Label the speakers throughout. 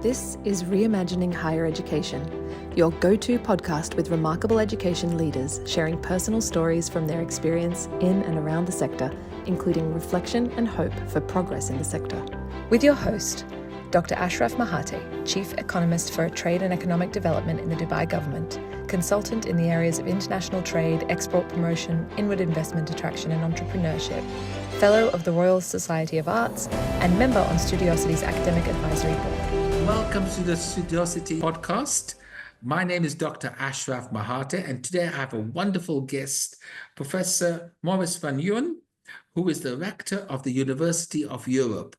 Speaker 1: This is Reimagining Higher Education, your go-to podcast with remarkable education leaders sharing personal stories from their experience in and around the sector, including reflection and hope for progress in the sector. With your host, Dr. Ashraf Mahate, Chief Economist for Trade and Economic Development in the Dubai Government, consultant in the areas of international trade, export promotion, inward investment attraction and entrepreneurship, Fellow of the Royal Society of Arts, and member on Studiosity's Academic Advisory Board.
Speaker 2: Welcome to the Studiosity podcast. My name is Dr. Ashraf Mahate, and today I have a wonderful guest, Professor Maurits van Rooijen, who is the Rector of the University of Europe.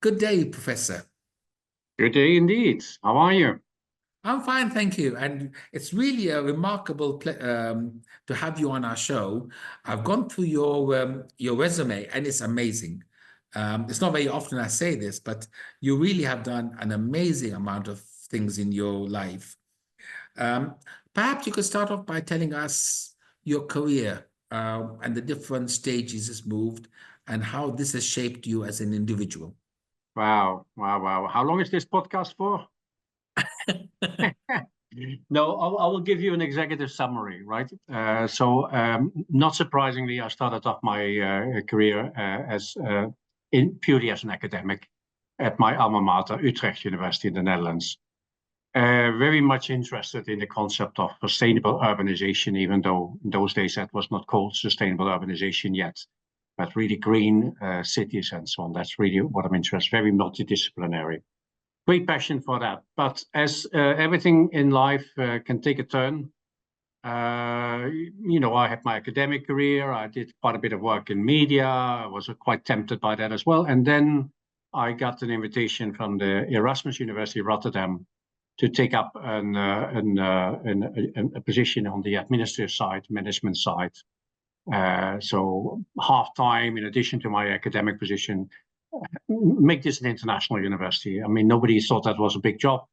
Speaker 2: Good day, Professor.
Speaker 3: Good day indeed. How are you?
Speaker 2: I'm fine, thank you. And it's really a remarkable to have you on our show. I've gone through your resume, and it's amazing. It's not very often I say this, but you really have done an amazing amount of things in your life. Perhaps you could start off by telling us your career and the different stages it's moved and how this has shaped you as an individual.
Speaker 3: Wow. How long is this podcast for? No, I will give you an executive summary, right? Not surprisingly, I started off my career purely as an academic at my alma mater, Utrecht University in the Netherlands. Very much interested in the concept of sustainable urbanization, even though in those days that was not called sustainable urbanization yet, but really green cities and so on. That's really what I'm interested in, very multidisciplinary. Great passion for that. But as everything in life can take a turn, I had my academic career. I did quite a bit of work in media. I was quite tempted by that as well. And then I got an invitation from the Erasmus University Rotterdam to take up a position on the administrative side, management side. So half-time, in addition to my academic position, make this an international university. I mean, nobody thought that was a big job.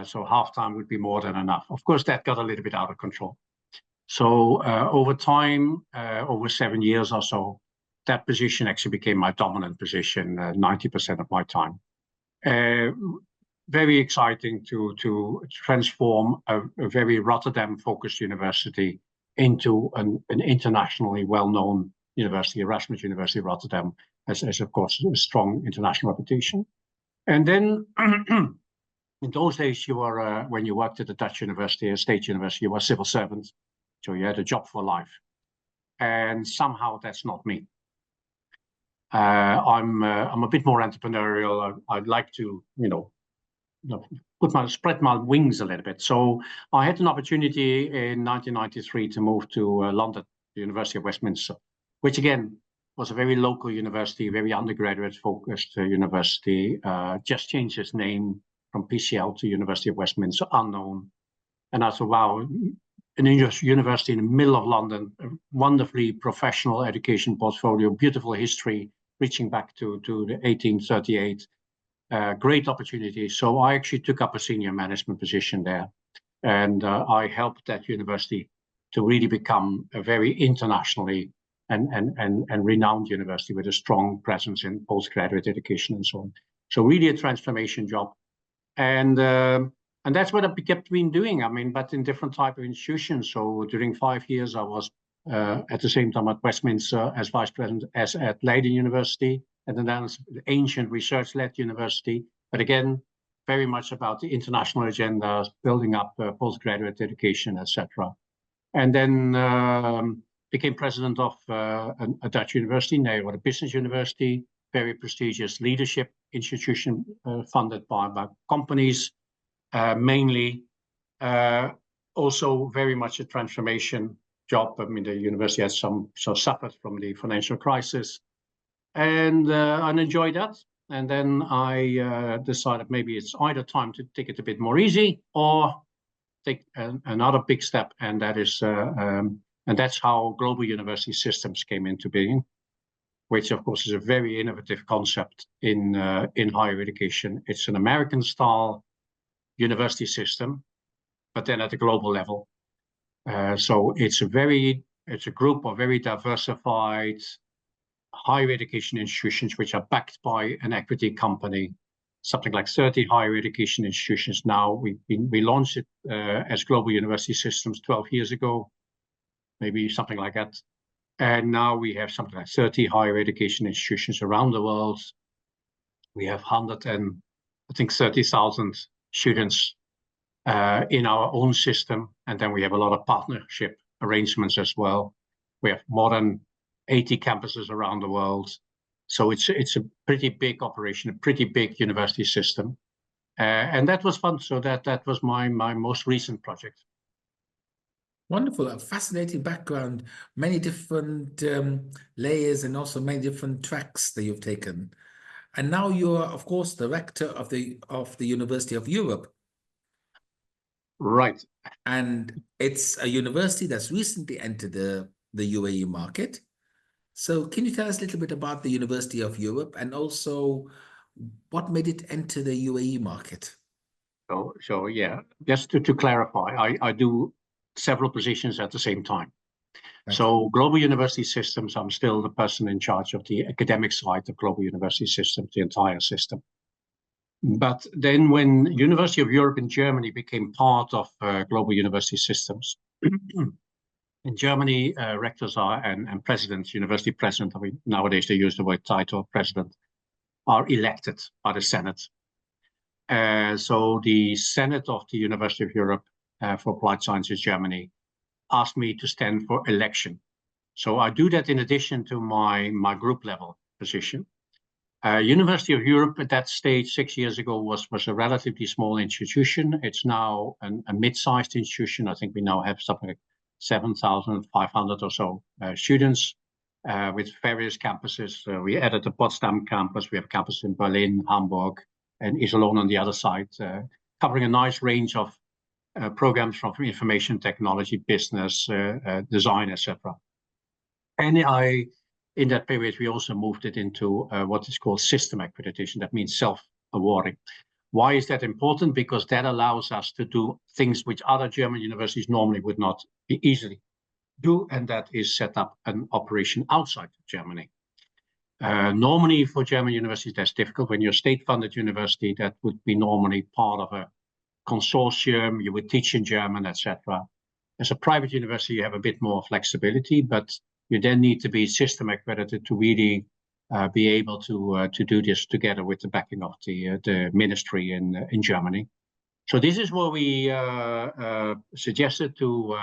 Speaker 3: So half-time would be more than enough. Of course, that got a little bit out of control. So over time, over 7 years or so, that position actually became my dominant position, 90% of my time. Very exciting to transform a very Rotterdam-focused university into an internationally well-known university, Erasmus University Rotterdam, has of course a strong international reputation. And then in those days, you were when you worked at a Dutch university, a state university, you were a civil servant, so you had a job for life. And somehow that's not me. I'm a bit more entrepreneurial. I'd like to, spread my wings a little bit. So I had an opportunity in 1993 to move to London, the University of Westminster, which again was a very local university, very undergraduate-focused university. Just changed its name from PCL to University of Westminster, unknown. And I thought, wow, an university in the middle of London, a wonderfully professional education portfolio, beautiful history, reaching back to the 1838. Great opportunity. So I actually took up a senior management position there. And I helped that university to really become a very internationally and renowned university with a strong presence in postgraduate education and so on. So really a transformation job. And that's what I kept doing. I mean, but in different type of institutions. So during 5 years, I was at the same time at Westminster as vice president, as at Leiden University, and then the ancient research-led university. But again, very much about the international agenda, building up postgraduate education, etc. And then became president of a Dutch university, now a business university, very prestigious leadership institution funded by companies, mainly. Also very much a transformation job. I mean, the university has suffered from the financial crisis, and I enjoyed that. And then I decided maybe it's either time to take it a bit more easy or take another big step, and that is and that's how global university systems came into being, which of course is a very innovative concept in higher education. It's an American-style university system, but then at a global level. So it's a group of very diversified higher education institutions which are backed by an equity company something like 30 higher education institutions now. We launched it as Global University Systems 12 years ago, maybe something like that. And now we have something like 30 higher education institutions around the world. We have 30,000 students in our own system. And then we have a lot of partnership arrangements as well. We have more than 80 campuses around the world. So it's a pretty big operation, a pretty big university system. And that was fun. So that was my most recent project.
Speaker 2: Wonderful, a fascinating background, many different layers and also many different tracks that you've taken. And now you're, of course, the rector of the University of Europe.
Speaker 3: Right.
Speaker 2: And it's a university that's recently entered the UAE market. So can you tell us a little bit about the University of Europe and also what made it enter the UAE market?
Speaker 3: So yeah, just to clarify, I do several positions at the same time. So Global University Systems, I'm still the person in charge of the academic side of Global University Systems, the entire system. But then when University of Europe in Germany became part of Global University Systems, in Germany, rectors are and presidents, university president, I mean, nowadays they use the word title, president, are elected by the Senate. So the Senate of the University of Europe for Applied Sciences Germany asked me to stand for election. So I do that in addition to my group level position. University of Europe at that stage 6 years ago was a relatively small institution. It's now a mid-sized institution. I think we now have something like 7,500 or so students with various campuses. We added the Potsdam campus. We have campuses in Berlin, Hamburg, and Iserlohn on the other side, covering a nice range of programs from information technology, business, design, etc. And in that period, we also moved it into what is called system accreditation. That means self-awarding. Why is that important? Because that allows us to do things which other German universities normally would not be easily do, and that is set up an operation outside Germany. Normally for German universities, that's difficult. When you're a state-funded university, that would be normally part of a consortium, you would teach in German, etc. As a private university, you have a bit more flexibility, but you then need to be system accredited to really be able to do this together with the backing of the ministry in Germany. So this is what we suggested to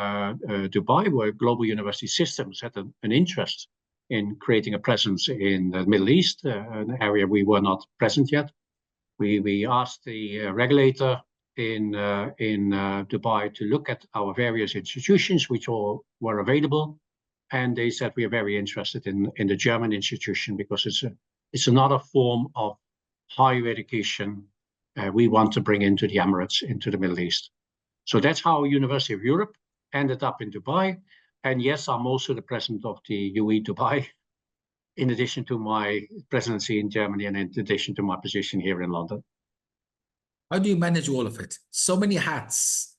Speaker 3: Dubai, where Global University Systems had an interest in creating a presence in the Middle East, an area we were not present yet. We asked the regulator in Dubai to look at our various institutions, which all were available. And they said, we are very interested in the German institution because it's another form of higher education we want to bring into the Emirates, into the Middle East. So that's how University of Europe ended up in Dubai. And yes, I'm also the president of the UE Dubai, in addition to my presidency in Germany and in addition to my position here in London.
Speaker 2: How do you manage all of it? So many hats.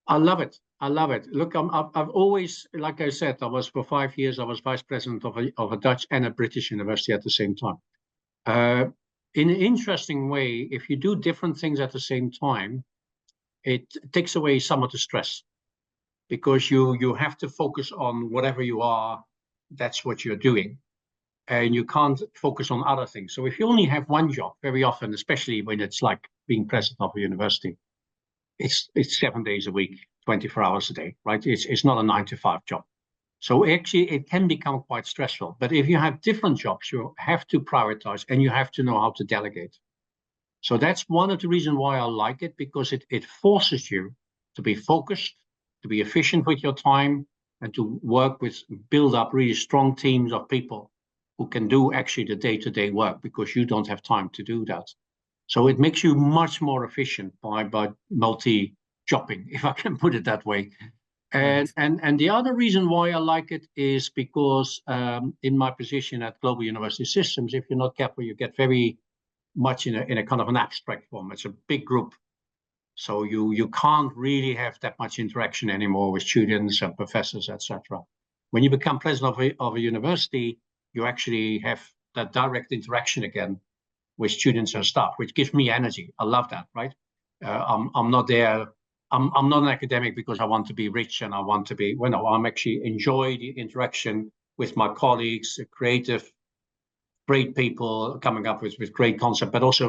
Speaker 3: I love it. I love it. Look, I've always, like I said, for 5 years, I was vice president of a Dutch and a British university at the same time. In an interesting way, if you do different things at the same time, it takes away some of the stress because you have to focus on whatever you are, that's what you're doing. And you can't focus on other things. So if you only have one job, very often, especially when it's like being president of a university, it's 7 days a week, 24 hours a day, right? It's not a 9-to-5 job. So actually, it can become quite stressful. But if you have different jobs, you have to prioritize and you have to know how to delegate. So that's one of the reasons why I like it, because it forces you to be focused, to be efficient with your time, and to build up really strong teams of people who can do actually the day-to-day work, because you don't have time to do that. So it makes you much more efficient by multi-jobbing, if I can put it that way. And the other reason why I like it is because in my position at Global University Systems, if you're not careful, you get very much in a kind of an abstract form. It's a big group. So you can't really have that much interaction anymore with students and professors, etc. When you become president of a university, you actually have that direct interaction again with students and staff, which gives me energy. I love that, right? I'm not there. I'm not an academic because I want to be rich and I want to be, well, no, I'm actually enjoy the interaction with my colleagues, creative, great people coming up with great concepts, but also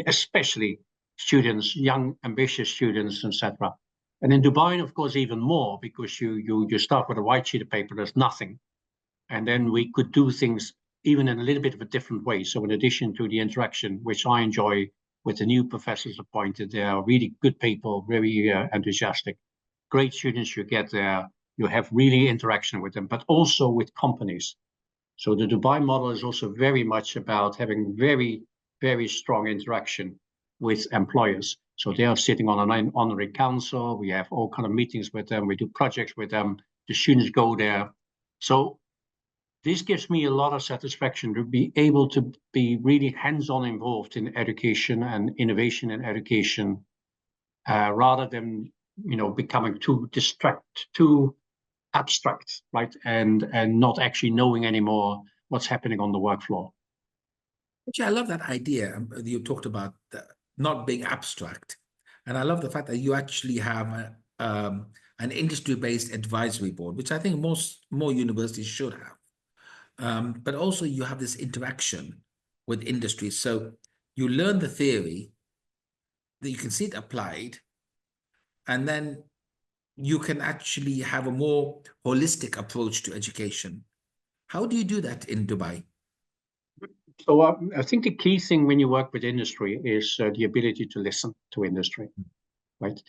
Speaker 3: especially students, young, ambitious students, etc. And in Dubai, of course, even more, because you start with a white sheet of paper, there's nothing. And then we could do things even in a little bit of a different way. So in addition to the interaction, which I enjoy with the new professors appointed, they are really good people, very enthusiastic, great students you get there. You have really interaction with them, but also with companies. So the Dubai model is also very much about having very, very strong interaction with employers. So they are sitting on an honorary council. We have all kind of meetings with them. We do projects with them. The students go there. So this gives me a lot of satisfaction to be able to be really hands-on involved in education and innovation in education, rather than, you know, becoming too too abstract, right? And not actually knowing anymore what's happening on the work floor.
Speaker 2: Actually, I love that idea. You talked about not being abstract. And I love the fact that you actually have an industry-based advisory board, which I think more universities should have. But also you have this interaction with industry. So you learn the theory, that you can see it applied, and then you can actually have a more holistic approach to education. How do you do that in Dubai?
Speaker 3: So I think the key thing when you work with industry is the ability to listen to industry, right?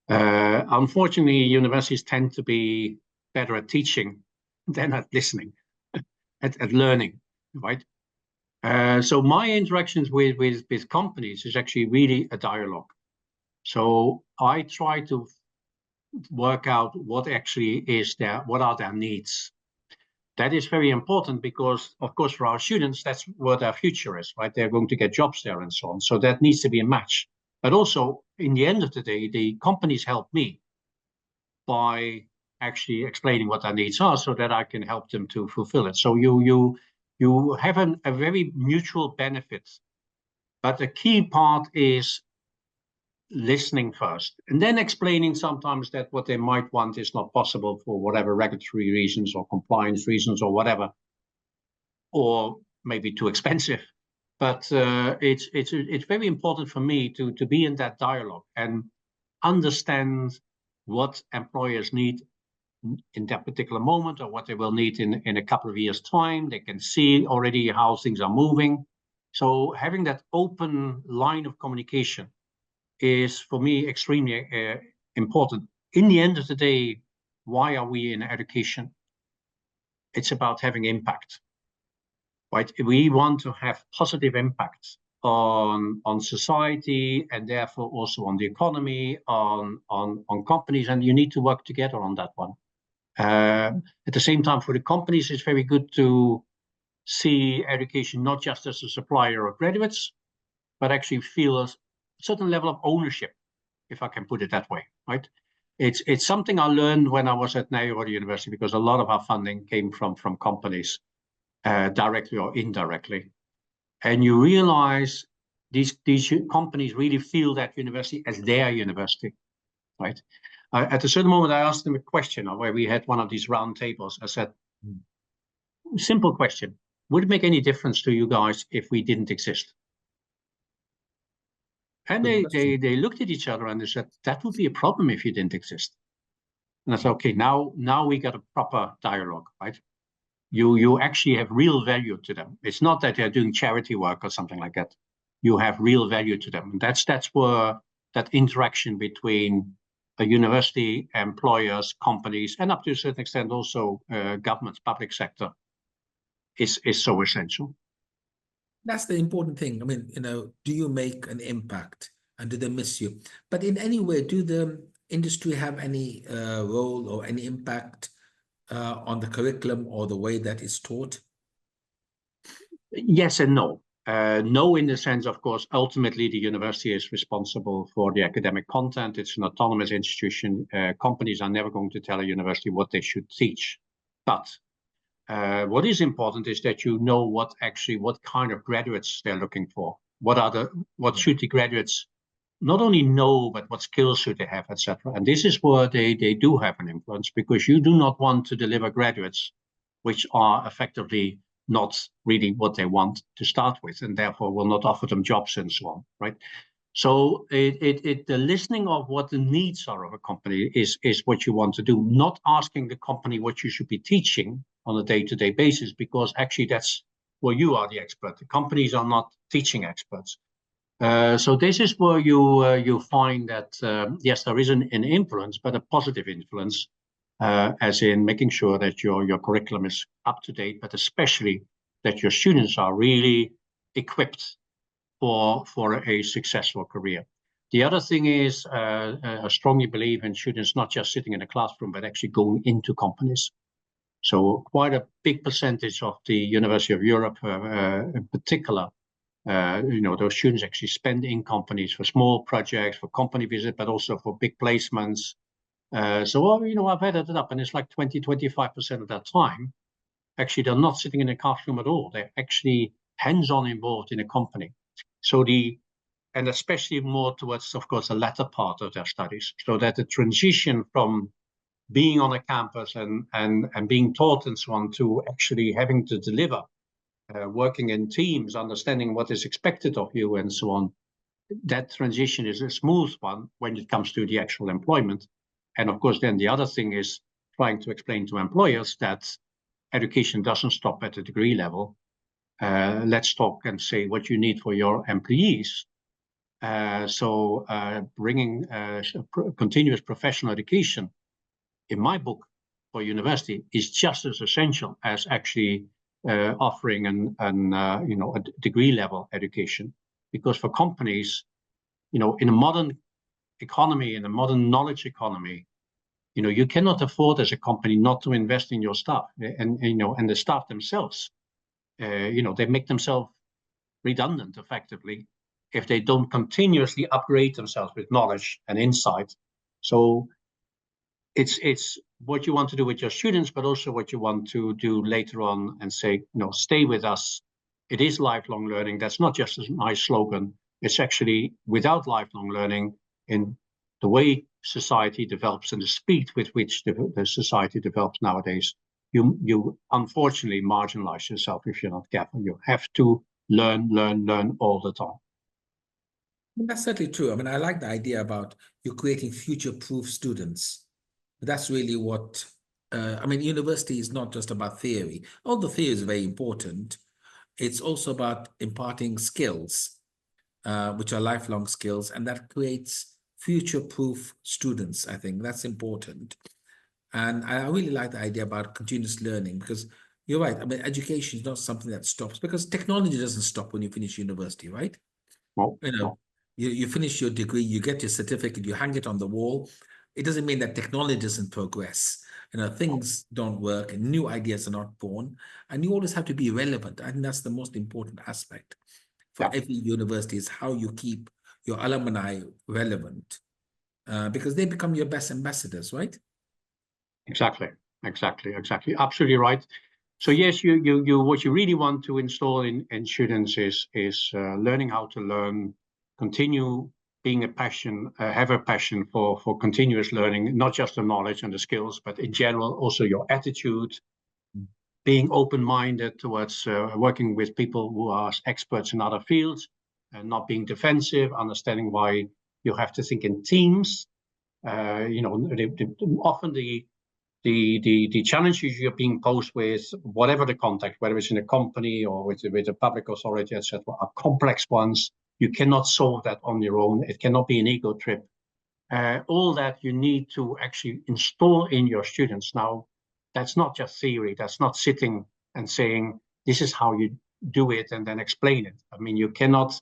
Speaker 3: Unfortunately, universities tend to be better at teaching than at listening, at learning, right? So my interactions with companies is actually really a dialogue. So I try to work out what actually is there, what are their needs. That is very important because, of course, for our students, that's what their future is, right? They're going to get jobs there and so on. So that needs to be a match. But also, in the end of the day, the companies help me by actually explaining what their needs are so that I can help them to fulfill it. So you have a very mutual benefit. But the key part is listening first and then explaining sometimes that what they might want is not possible for whatever regulatory reasons or compliance reasons or whatever, or maybe too expensive. But it's very important for me to be in that dialogue and understand what employers need in that particular moment or what they will need in a couple of years' time. They can see already how things are moving. So having that open line of communication is for me extremely important. In the end of the day, why are we in education? It's about having impact, right? We want to have positive impacts on society and therefore also on the economy, on companies, and you need to work together on that one. At the same time, for the companies, it's very good to see education not just as a supplier of graduates, but actually feel a certain level of ownership, if I can put it that way, right? It's something I learned when I was at Nijrode University, because a lot of our funding came from companies, directly or indirectly. And you realize these companies really feel that university as their university, right? At a certain moment, I asked them a question where we had one of these round tables. I said, simple question, would it make any difference to you guys if we didn't exist? And they looked at each other and they said, that would be a problem if you didn't exist. And I said, okay, now we got a proper dialogue, right? You actually have real value to them. It's not that they're doing charity work or something like that. You have real value to them. And that's where that interaction between a university, employers, companies, and up to a certain extent also governments, public sector, is so essential.
Speaker 2: That's the important thing. I mean, do you make an impact and do they miss you? But in any way, do the industry have any role or any impact on the curriculum or the way that it's taught?
Speaker 3: Yes and no. No, in the sense, of course, ultimately the university is responsible for the academic content. It's an autonomous institution. Companies are never going to tell a university what they should teach. But what is important is that you know what kind of graduates they're looking for. what should the graduates not only know, but what skills should they have, etc. And this is where they do have an influence, because you do not want to deliver graduates which are effectively not really what they want to start with, and therefore will not offer them jobs and so on, right? So the listening of what the needs are of a company is what you want to do, not asking the company what you should be teaching on a day-to-day basis, because actually that's where you are the expert. The companies are not teaching experts. So this is where you find that, yes, there is an influence, but a positive influence, as in making sure that your curriculum is up to date, but especially that your students are really equipped for a successful career. The other thing is, I strongly believe in students not just sitting in a classroom, but actually going into companies. So quite a big percentage of the University of Europe, in particular, those students actually spend in companies for small projects, for company visits, but also for big placements. I've added it up, and it's like 20-25% of that time. Actually, they're not sitting in a classroom at all. They're actually hands-on involved in a company. So and especially more towards, of course, the latter part of their studies, so that the transition from being on a campus and being taught and so on to actually having to deliver, working in teams, understanding what is expected of you and so on, that transition is a smooth one when it comes to the actual employment. And of course, then the other thing is trying to explain to employers that education doesn't stop at the degree level. Let's talk and say what you need for your employees. Bringing continuous professional education, in my book, for university is just as essential as actually offering a degree level education. Because for companies, in a modern economy, in a modern knowledge economy, you cannot afford as a company not to invest in your staff, and the staff themselves. They make themselves redundant effectively if they don't continuously upgrade themselves with knowledge and insight. So it's what you want to do with your students, but also what you want to do later on and say, stay with us. It is lifelong learning. That's not just a nice slogan. It's actually, without lifelong learning, in the way society develops and the speed with which the society develops nowadays, you unfortunately marginalize yourself if you're not careful. You have to learn all the time.
Speaker 2: That's certainly true. I mean, I like the idea about you creating future-proof students. That's really what, university is not just about theory. All the theory is very important. It's also about imparting skills, which are lifelong skills, and that creates future-proof students. I think that's important. And I really like the idea about continuous learning, because you're right. I mean, education is not something that stops, because technology doesn't stop when you finish university, right?
Speaker 3: Well,
Speaker 2: you finish your degree, you get your certificate, you hang it on the wall. It doesn't mean that technology doesn't progress. Things don't work and new ideas are not born, and you always have to be relevant. I think that's the most important aspect for every university, is how you keep your alumni relevant, because they become your best ambassadors, right?
Speaker 3: Exactly. Absolutely right. So yes, you what you really want to install in students is learning how to learn, continue being have a passion for continuous learning, not just the knowledge and the skills, but in general also your attitude, being open-minded towards working with people who are experts in other fields, and not being defensive, understanding why you have to think in teams. Often the challenges you're being posed with, whatever the context, whether it's in a company or with a public authority, etc., are complex ones. You cannot solve that on your own. It cannot be an ego trip. All that you need to actually install in your students. Now, that's not just theory. That's not sitting and saying, this is how you do it and then explain it. I mean, you cannot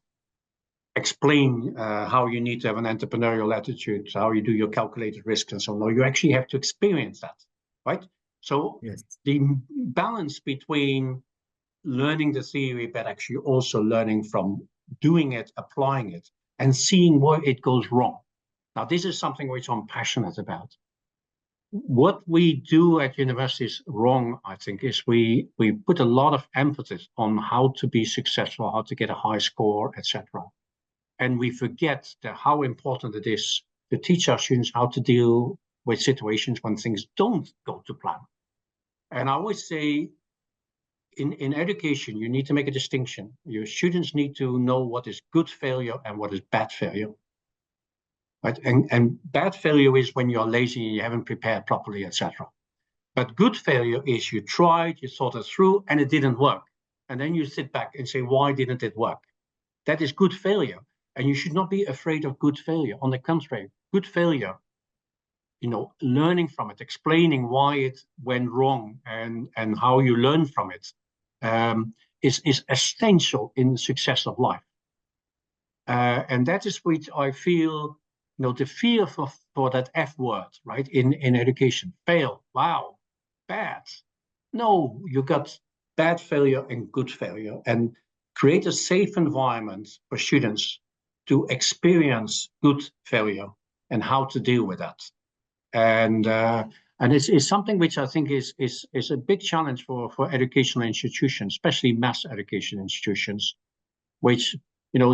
Speaker 3: explain how you need to have an entrepreneurial attitude, how you do your calculated risks and so on. No, you actually have to experience that, right? So yes, the balance between learning the theory, but actually also learning from doing it, applying it, and seeing where it goes wrong. Now, this is something which I'm passionate about. what we do at universities wrong, I think, is we put a lot of emphasis on how to be successful, how to get a high score, etc. And we forget how important it is to teach our students how to deal with situations when things don't go to plan. And I always say, in education, you need to make a distinction. Your students need to know what is good failure and what is bad failure. Right? And bad failure is when you're lazy, you haven't prepared properly, etc. But good failure is you tried, you thought it through, and it didn't work. And then you sit back and say, why didn't it work? That is good failure. And you should not be afraid of good failure. On the contrary, good failure, learning from it, explaining why it went wrong and how you learn from it, is essential in the success of life. And that is which I feel, the fear for that F word, right, in education. Fail, wow, bad. No, you got bad failure and good failure, and create a safe environment for students to experience good failure and how to deal with that. And it's something which I think is a big challenge for educational institutions, especially mass education institutions, which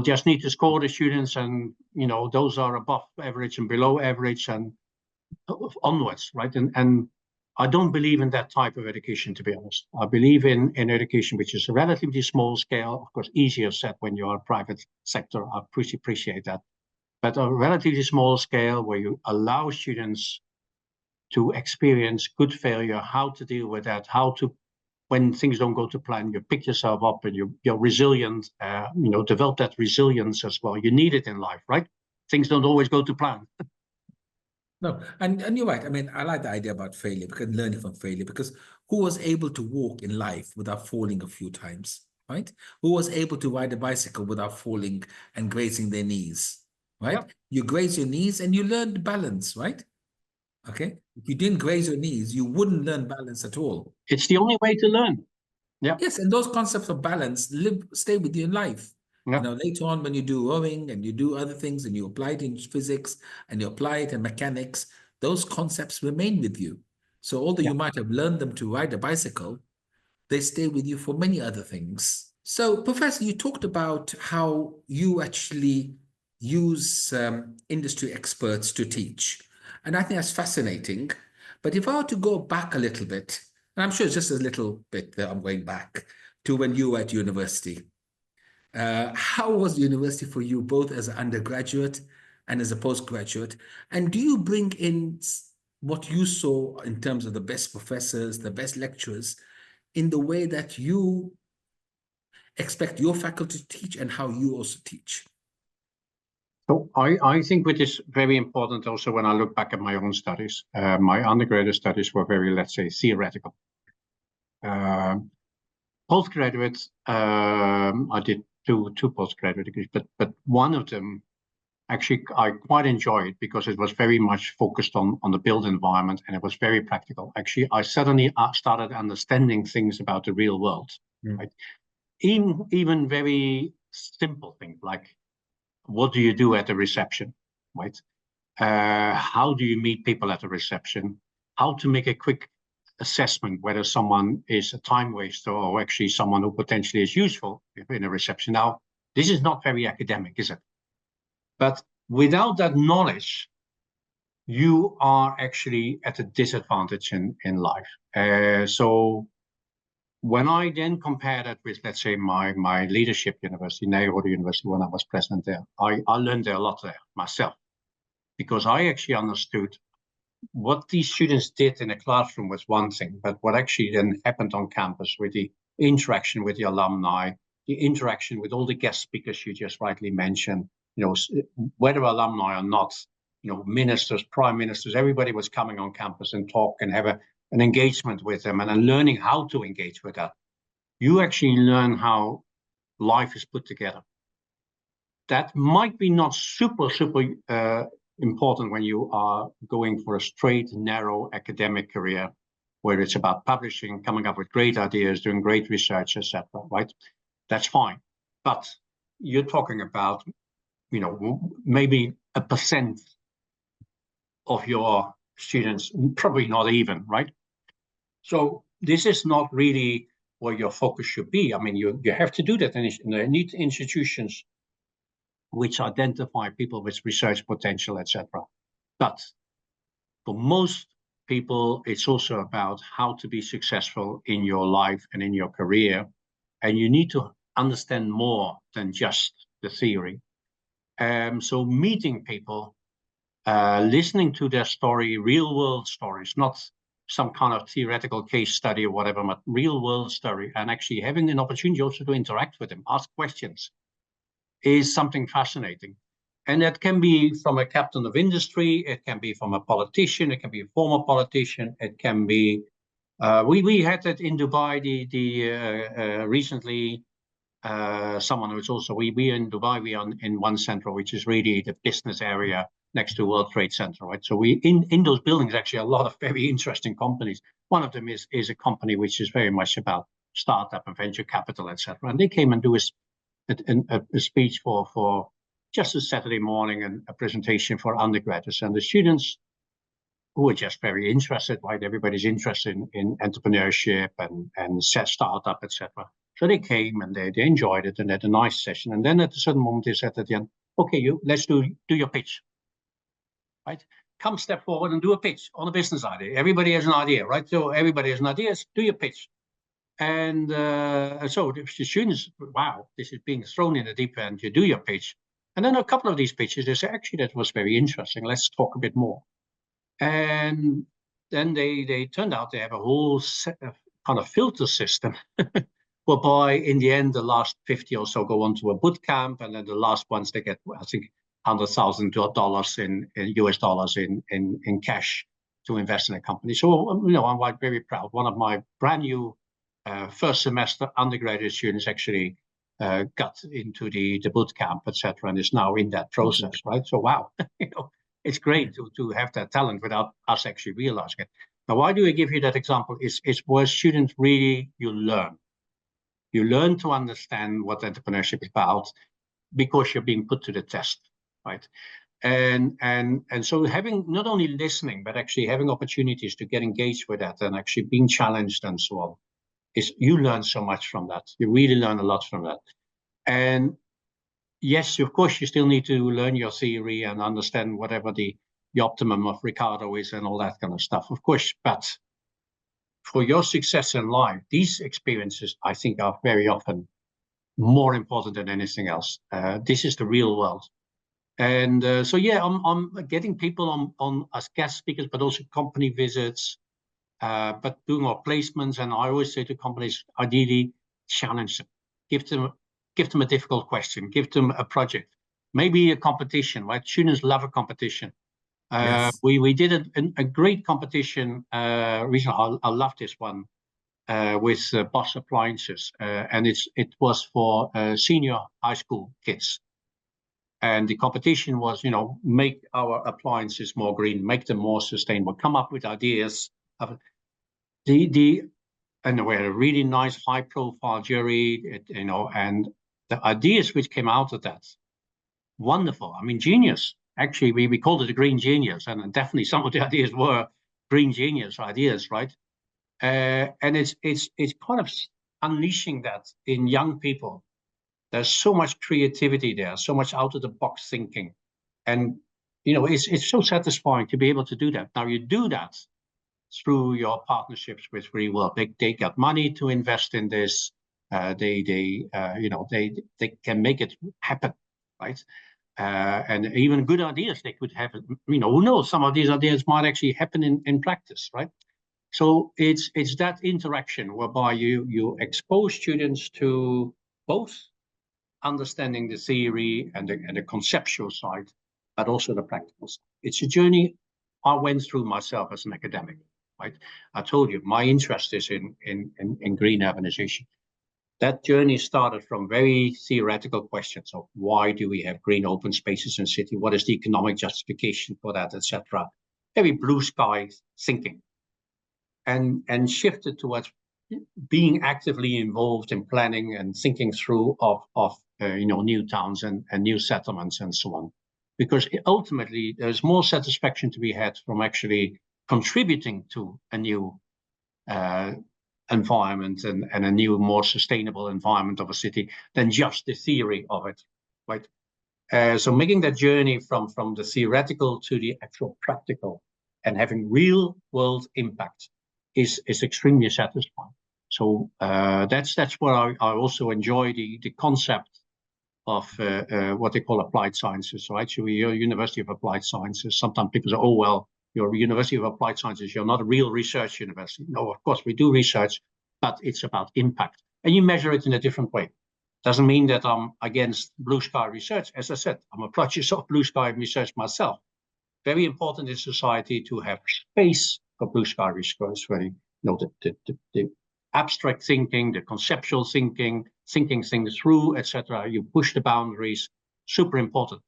Speaker 3: just need to score the students, and those are above average and below average and onwards, right? And I don't believe in that type of education, to be honest. I believe in education which is a relatively small scale, of course, easier said when you are a private sector. I appreciate that, but a relatively small scale where you allow students to experience good failure, how to deal with that, how to, when things don't go to plan, you pick yourself up and you're resilient, develop that resilience as well. You need it in life, right? Things don't always go to plan.
Speaker 2: No, and you're right. I mean, I like the idea about failure, because learning from failure, because who was able to walk in life without falling a few times, right? Who was able to ride a bicycle without falling and grazing their knees, right?
Speaker 3: Yep.
Speaker 2: You graze your knees and you learned balance, right? Okay. If you didn't graze your knees, you wouldn't learn balance at all.
Speaker 3: It's the only way to learn. Yeah.
Speaker 2: Yes, and those concepts of balance stay with you in life.
Speaker 3: Yeah.
Speaker 2: Later on when you do rowing and you do other things and you apply it in physics and you apply it in mechanics, those concepts remain with you. So although you might have learned them to ride a bicycle, they stay with you for many other things. So, Professor, you talked about how you actually use industry experts to teach. And I think that's fascinating. But if I were to go back a little bit, and I'm sure it's just a little bit that I'm going back to when you were at university. How was the university for you, both as an undergraduate and as a postgraduate? And do you bring in what you saw in terms of the best professors, the best lecturers, in the way that you expect your faculty to teach and how you also teach?
Speaker 3: So I think which is very important also when I look back at my own studies. My undergraduate studies were very, let's say, theoretical. Postgraduate, I did two postgraduate degrees, but one of them actually I quite enjoyed because it was very much focused on the built environment, and it was very practical. Actually, I suddenly started understanding things about the real world, right? Even very simple things like, what do you do at the reception, right? How do you meet people at the reception? How to make a quick assessment whether someone is a time waster or actually someone who potentially is useful in a reception. Now, this is not very academic, is it? But without that knowledge, you are actually at a disadvantage in life. So when I then compare that with, let's say, my leadership university, Nijrode University, when I was president there, I learned there a lot there myself, because I actually understood what these students did in a classroom was one thing, but what actually then happened on campus with the interaction with the alumni, the interaction with all the guest speakers you just rightly mentioned, whether alumni or not, ministers, prime ministers, everybody was coming on campus and talk and have an engagement with them, and then learning how to engage with that. You actually learn how life is put together. That might be not super important when you are going for a straight, narrow academic career, where it's about publishing, coming up with great ideas, doing great research, etc. Right? That's fine. But you're talking about, maybe 1% of your students, probably not even, right? So this is not really where your focus should be. I mean, you have to do that in the neat institutions which identify people with research potential, etc. But for most people, it's also about how to be successful in your life and in your career. And you need to understand more than just the theory. So meeting people, listening to their story, real world stories, not some kind of theoretical case study or whatever, but real world story, and actually having an opportunity also to interact with them, ask questions, is something fascinating. And that can be from a captain of industry, it can be from a politician, it can be a former politician, it can be, we had that in Dubai, recently, someone who's also, we in Dubai, we are in one center, which is really the business area next to World Trade Center, right? So we, in those buildings, actually a lot of very interesting companies. One of them is a company which is very much about startup and venture capital, etc. And they came and do a speech for just a Saturday morning and a presentation for undergraduates, and the students who are just very interested, right? Everybody's interested in entrepreneurship and startup, etc. So they came and they enjoyed it and had a nice session. And then at a certain moment they said at the end, okay, let's do your pitch, right? Come step forward and do a pitch on a business idea. Everybody has an idea, right? So everybody has an idea, do your pitch. And so the students, wow, this is being thrown in the deep end, you do your pitch. And then a couple of these pitches, they say, actually, that was very interesting. Let's talk a bit more. And then they turned out they have a whole set of kind of filter system, whereby in the end, the last 50 or so go on to a boot camp. And then the last ones, they get, I think, $100,000 in US dollars in cash to invest in a company. So, you know, I'm like very proud. One of my brand new first semester undergraduate students actually got into the boot camp, etc., and is now in that process, right? So, wow, you know, it's great to have that talent without us actually realizing it. Now, why do I give you that example? It's where students really, you learn to understand what entrepreneurship is about because you're being put to the test, right? And so having not only listening, but actually having opportunities to get engaged with that and actually being challenged and so on, is you learn so much from that. You really learn a lot from that. And yes, of course, you still need to learn your theory and understand whatever the optimum of Ricardo is and all that kind of stuff, of course. But for your success in life, these experiences, I think, are very often more important than anything else. This is the real world. And so, yeah, I'm getting people on as guest speakers, but also company visits, but doing more placements. And I always say to companies, ideally challenge them, give them a difficult question, give them a project, maybe a competition, right? Students love a competition.
Speaker 2: Yes.
Speaker 3: We did a great competition recently. I love this one with Bosch Appliances, and it was for senior high school kids. And the competition was, you know, make our appliances more green, make them more sustainable, come up with ideas. And we had a really nice high-profile jury, you know, and the ideas which came out of that, wonderful. I mean, genius. Actually, we called it a green genius, and definitely some of the ideas were green genius ideas, right? And it's kind of unleashing that in young people. There's so much creativity there, so much out of the box thinking, and you know, it's so satisfying to be able to do that. Now you do that through your partnerships with real world. They got money to invest in this. They can make it happen, right? And even good ideas they could have. You know, who knows? Some of these ideas might actually happen in practice, right? So it's that interaction whereby you expose students to both understanding the theory and the conceptual side, but also the practical side. It's a journey I went through myself as an academic, right? I told you my interest is in green urbanization. That journey started from very theoretical questions of why do we have green open spaces in city? What is the economic justification for that, etc. Very blue sky thinking, and shifted towards being actively involved in planning and thinking through of new towns and new settlements and so on. because ultimately there's more satisfaction to be had from actually contributing to a new environment and a new, more sustainable environment of a city than just the theory of it, right? So making that journey from the theoretical to the actual practical and having real world impact is extremely satisfying. So that's what I also enjoy, the concept of what they call applied sciences. So actually, you're a University of Applied Sciences. Sometimes people say, oh, well, you're a University of Applied Sciences, you're not a real research university. No, of course, we do research, but it's about impact. And you measure it in a different way. Doesn't mean that I'm against blue sky research. As I said, I'm a product of blue sky research myself. Very important in society to have space for blue sky research, where the abstract thinking, the conceptual thinking, thinking things through, etc. You push the boundaries, super important.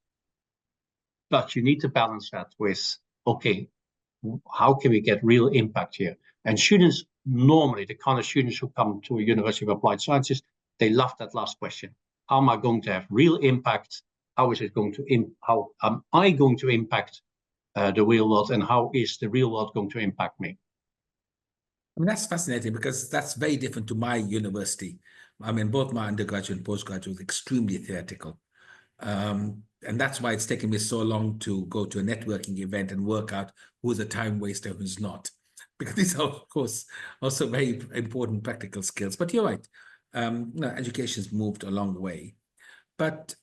Speaker 3: But you need to balance that with, okay, how can we get real impact here? And students, normally the kind of students who come to a University of Applied Sciences, they love that last question. How am I going to have real impact? How is it going to, how am I going to impact the real world, and how is the real world going to impact me?
Speaker 2: I mean, that's fascinating because that's very different to my university. I mean, both my undergraduate and postgraduate was extremely theoretical. And that's why it's taken me so long to go to a networking event and work out who's a time waster, who's not. Because these are, of course, also very important practical skills. But you're right. Education's moved a long way. But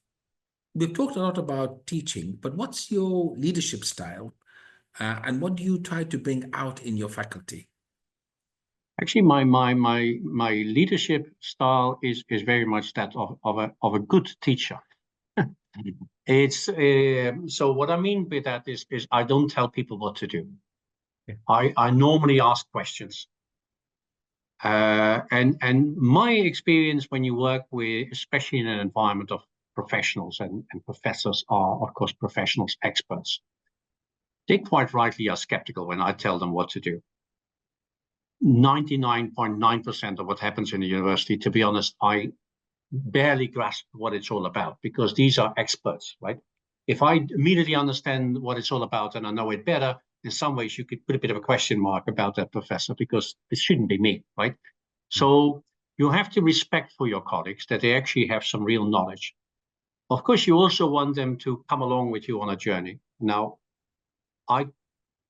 Speaker 2: we've talked a lot about teaching, but what's your leadership style? And what do you try to bring out in your faculty?
Speaker 3: Actually, my leadership style is very much that of a good teacher. It's so what I mean by that is I don't tell people what to do. Okay. I normally ask questions. And my experience when you work with, especially in an environment of professionals, and professors are, of course, professionals, experts, they quite rightly are skeptical when I tell them what to do. 99.9% of what happens in the university, to be honest, I barely grasp what it's all about, because these are experts, right? If I immediately understand what it's all about and I know it better, in some ways you could put a bit of a question mark about that professor, because it shouldn't be me, right? So you have to respect for your colleagues that they actually have some real knowledge. Of course, you also want them to come along with you on a journey. Now, I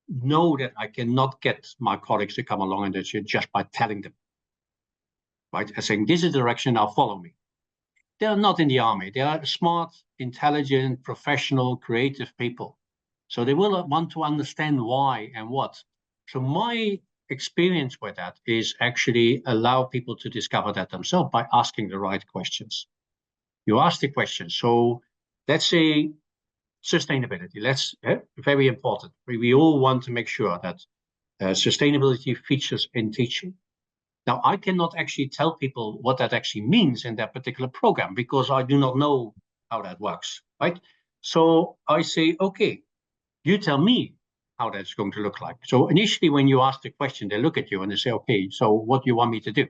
Speaker 3: know that I cannot get my colleagues to come along on that journey just by telling them, right? And saying, this is the direction, now follow me. They're not in the army. They are smart, intelligent, professional, creative people. So they will want to understand why and what. So my experience with that is actually allow people to discover that themselves by asking the right questions. You ask the question. So let's say sustainability. Very important. We all want to make sure that sustainability features in teaching. Now, I cannot actually tell people what that actually means in that particular program, because I do not know how that works, right? So I say, okay, you tell me how that's going to look like. So initially, when you ask the question, they look at you and they say, okay, so what do you want me to do?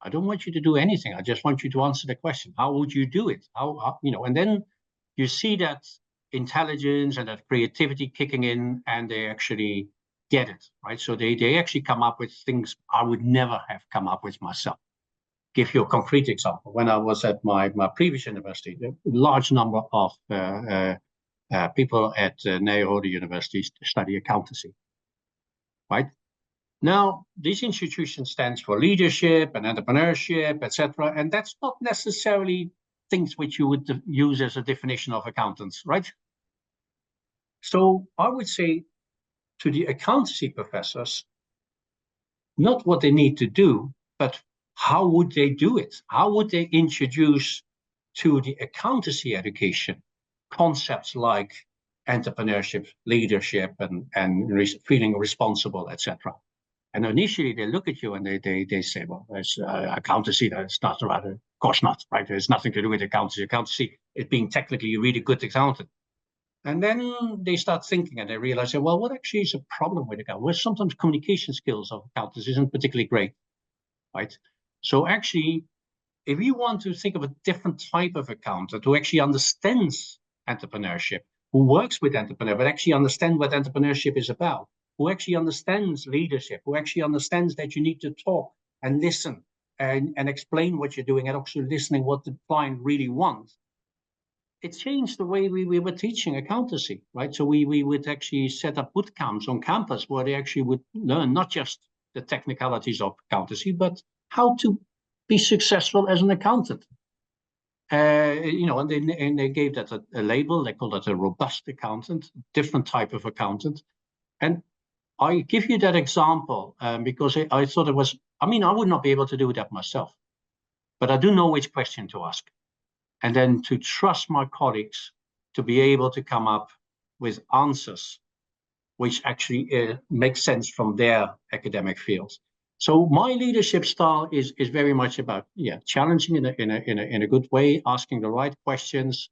Speaker 3: I don't want you to do anything. I just want you to answer the question. How would you do it? How and then you see that intelligence and that creativity kicking in, and they actually get it, right? So they actually come up with things I would never have come up with myself. Give you a concrete example. When I was at my previous university, a large number of people at Nijrode University study accountancy, right? Now, this institution stands for leadership and entrepreneurship, etc. And that's not necessarily things which you would use as a definition of accountants, right? So I would say to the accountancy professors, not what they need to do, but how would they do it? How would they introduce to the accountancy education concepts like entrepreneurship, leadership, and feeling responsible, etc.? And initially they look at you and they say, well, there's accountancy, that's not right. Of course not, right? There's nothing to do with accountancy. Accountancy is being technically a really good accountant. And then they start thinking and they realize, well, what actually is a problem with accounting? Well, sometimes communication skills of accountants isn't particularly great, right? So actually, if you want to think of a different type of accountant who actually understands entrepreneurship, who works with entrepreneurs, but actually understand what entrepreneurship is about, who actually understands leadership, who actually understands that you need to talk and listen and explain what you're doing, and also listening what the client really wants. It changed the way we were teaching accountancy, right? So we would actually set up boot camps on campus where they actually would learn not just the technicalities of accountancy, but how to be successful as an accountant. And they gave that a label. They called it a robust accountant, different type of accountant. And I give you that example because I thought it was, I would not be able to do that myself, but I do know which question to ask. And then to trust my colleagues to be able to come up with answers which actually make sense from their academic fields. So my leadership style is very much about challenging in a good way, asking the right questions,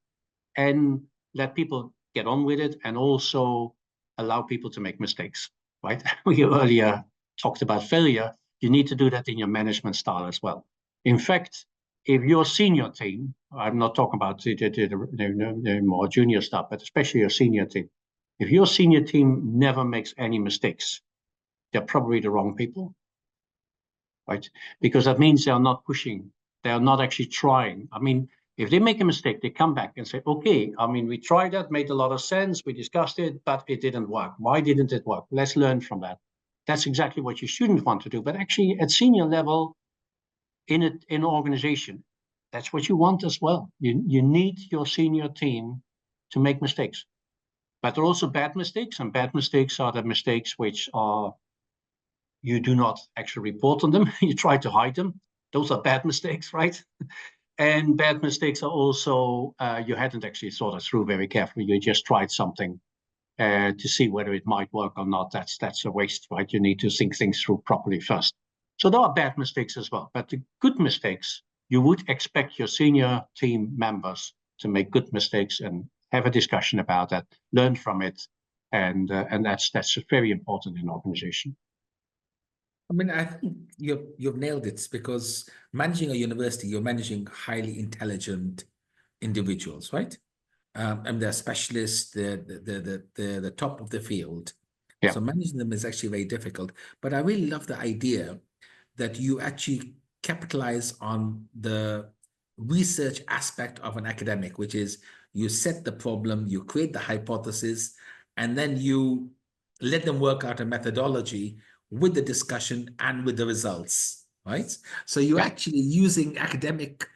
Speaker 3: and let people get on with it, and also allow people to make mistakes. Right? We earlier talked about failure. You need to do that in your management style as well. In fact, if your senior team, I'm not talking about the more junior stuff, but especially your senior team, if your senior team never makes any mistakes, they're probably the wrong people, right? Because that means they are not pushing, they are not actually trying. If they make a mistake, they come back and say, okay, we tried that, made a lot of sense, we discussed it, but it didn't work. Why didn't it work? Let's learn from that. That's exactly what you shouldn't want to do. But actually at senior level, in an organization, that's what you want as well. You need your senior team to make mistakes. But there are also bad mistakes, and bad mistakes are the mistakes which are, you do not actually report on them. You try to hide them. Those are bad mistakes, right? And bad mistakes are also, you hadn't actually thought it through very carefully. You just tried something to see whether it might work or not. That's a waste, right? You need to think things through properly first. So there are bad mistakes as well. But the good mistakes, you would expect your senior team members to make good mistakes and have a discussion about that, learn from it, and that's very important in an organization.
Speaker 2: I think you've nailed it, because managing a university, you're managing highly intelligent individuals, right? And they're specialists, they're the top of the field. Yeah. So managing them is actually very difficult. But I really love the idea that you actually capitalize on the research aspect of an academic, which is you set the problem, you create the hypothesis, and then you let them work out a methodology with the discussion and with the results, right? So you're actually using academic,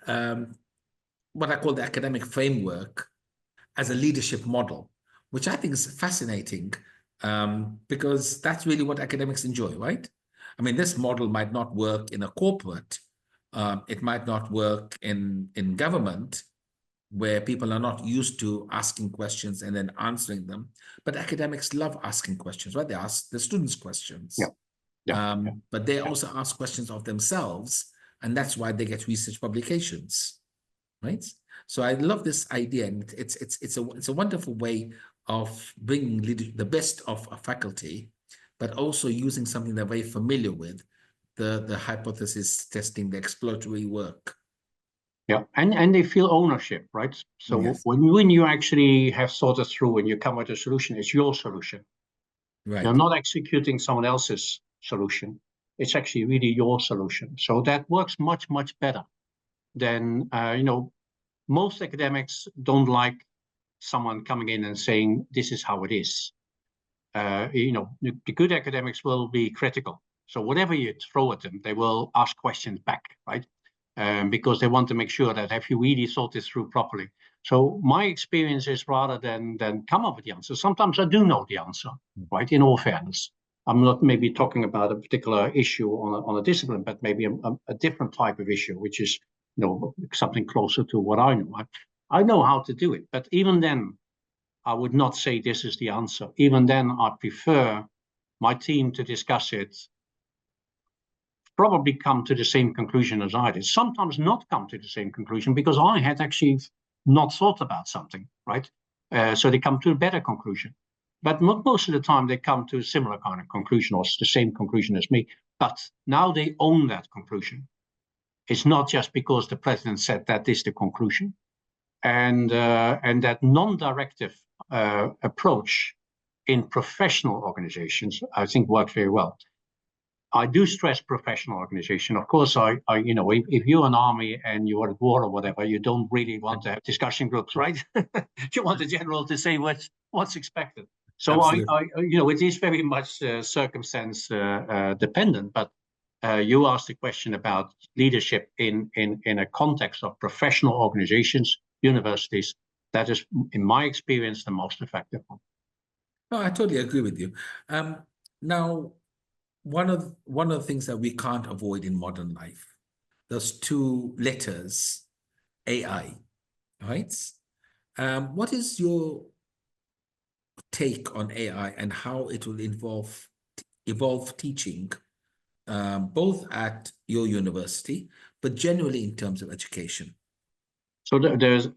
Speaker 2: what I call the academic framework, as a leadership model, which I think is fascinating, because that's really what academics enjoy, right? This model might not work in a corporate, it might not work in government, where people are not used to asking questions and then answering them. But academics love asking questions, right? They ask the students questions. But they also ask questions of themselves, and that's why they get research publications, right? So I love this idea, and it's a wonderful way of bringing the best of a faculty, but also using something they're very familiar with, the hypothesis testing, the exploratory work.
Speaker 3: Yeah, and they feel ownership, right? So when you actually have thought it through and you come with a solution, it's your solution. Right. You're not executing someone else's solution. It's actually really your solution. So that works much, much better than, most academics don't like someone coming in and saying, this is how it is. The good academics will be critical. So whatever you throw at them, they will ask questions back, right? Because they want to make sure that have you really thought this through properly. So my experience is, rather than come up with the answer, sometimes I do know the answer, right? In all fairness, I'm not maybe talking about a particular issue on a discipline, but maybe a different type of issue, which is something closer to what I know. I know how to do it, but even then, I would not say this is the answer. Even then, I prefer my team to discuss it, probably come to the same conclusion as I did. Sometimes not come to the same conclusion because I had actually not thought about something, right? So they come to a better conclusion. But most of the time they come to a similar kind of conclusion or the same conclusion as me. But now they own that conclusion. It's not just because the president said that is the conclusion. and that non-directive approach in professional organizations, I think, works very well. I do stress professional organization. Of course, you know, if you're an army and you're at war or whatever, you don't really want to have discussion groups, right? You want the general to say what's expected. So you know, it is very much circumstance dependent. But you asked the question about leadership in a context of professional organizations, universities. That is, in my experience, the most effective one.
Speaker 2: No, I totally agree with you. Now, one of the things that we can't avoid in modern life, those two letters, AI, right? What is your take on AI and how it will evolve teaching, both at your university, but generally in terms of education?
Speaker 3: So there's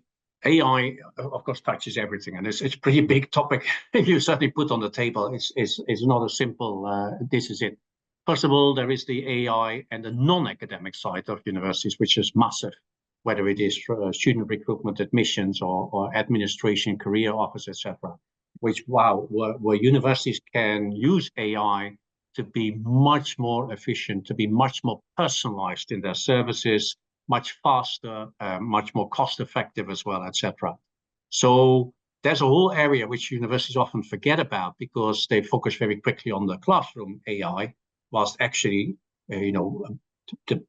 Speaker 3: AI, of course, touches everything, and it's a pretty big topic. You certainly put on the table. It's not a simple. This is it. First of all, there is the AI and the non-academic side of universities, which is massive. Whether it is student recruitment, admissions, or administration, career offers, etc. Which where universities can use AI to be much more efficient, to be much more personalized in their services, much faster, much more cost-effective as well, etc. So there's a whole area which universities often forget about because they focus very quickly on the classroom AI, whilst actually, you know, the